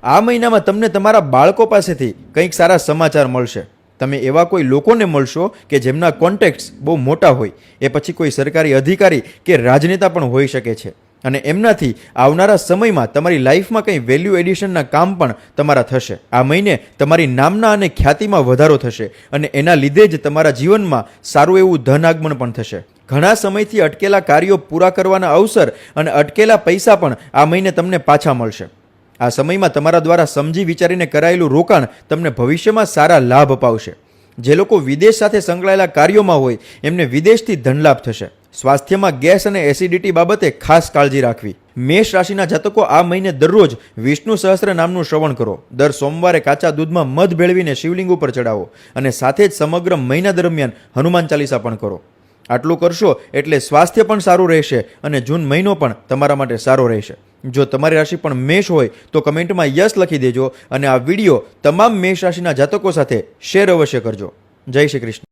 આ મહિનામાં તમને તમારા બાળકો પાસેથી કંઈક સારા સમાચાર મળશે. તમે એવા કોઈ લોકોને મળશો કે જેમના કોન્ટેક્ટ્સ બહુ મોટા હોય. એ પછી કોઈ સરકારી અધિકારી કે રાજનેતા પણ હોઈ શકે છે. અને એમનાથી આવનારા સમયમાં તમારી લાઈફમાં કંઈ વેલ્યુ એડિશનના કામ પણ તમારા થશે. આ મહિને તમારી નામના અને ખ્યાતિમાં વધારો થશે અને એના લીધે જ તમારા જીવનમાં સારું એવું ધન આગમન પણ થશે. ઘણા સમયથી અટકેલા કાર્યો પૂરા કરવાના અવસર અને અટકેલા પૈસા પણ આ મહિને તમને પાછા મળશે. આ સમયમાં તમારા દ્વારા સમજી વિચારીને કરાયેલું રોકાણ તમને ભવિષ્યમાં સારા લાભ અપાવશે. જે લોકો વિદેશ સાથે સંકળાયેલા કાર્યોમાં હોય એમને વિદેશથી ધનલાભ થશે. સ્વાસ્થ્યમાં ગેસ અને એસિડિટી બાબતે ખાસ કાળજી રાખવી. મેષ રાશિના જાતકો આ મહિને દરરોજ વિષ્ણુ સહસ્ત્ર નામનું શ્રવણ કરો. દર સોમવારે કાચા દૂધમાં મધ ભેળવીને શિવલિંગ ઉપર ચડાવો અને સાથે જ સમગ્ર મહિના દરમિયાન હનુમાન ચાલીસા પણ કરો. આટલું કરશો એટલે સ્વાસ્થ્ય પણ સારું રહેશે અને જૂન મહિનો પણ તમારા માટે સારો રહેશે. જો તમારી રાશિ પણ મેષ હોય તો કમેન્ટમાં યસ લખી દેજો અને આ વિડીયો તમામ મેષ રાશિના જાતકો સાથે શેર અવશ્ય કરજો. જય શ્રી કૃષ્ણ.